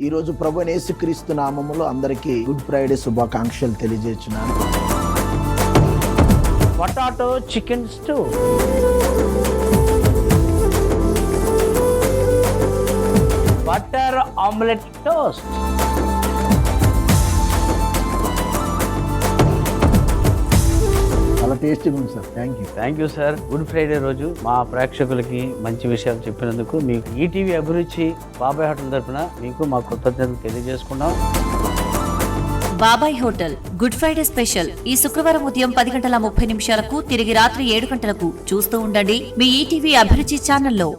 ఈరోజు ప్రభువైన యేసుక్రీస్తు నామములో అందరికీ గుడ్ ఫ్రైడే శుభాకాంక్షలు తెలియజేస్తున్నాను. Potato chicken stew, butter omelette toast, చాలా టేస్టీగా ఉంది sir. Thank you sir. Good Friday రోజు మా ప్రేక్షకులకి మంచి విషయాలు చెప్పినందుకు మీకు ఈటీవీ అభిరుచి బాబాయ్ హోటల్ తరఫున మీకు మా కృతజ్ఞతలు తెలియజేసుకున్నాం. బాబాయ్ హోటల్ గుడ్ ఫ్రైడే స్పెషల్ ఈ శుక్రవారం ఉదయం 10:30 తిరిగి రాత్రి 7 గంటలకు చూస్తూ ఉండండి మీ ఈటీవీ అభిరుచి ఛానల్లో.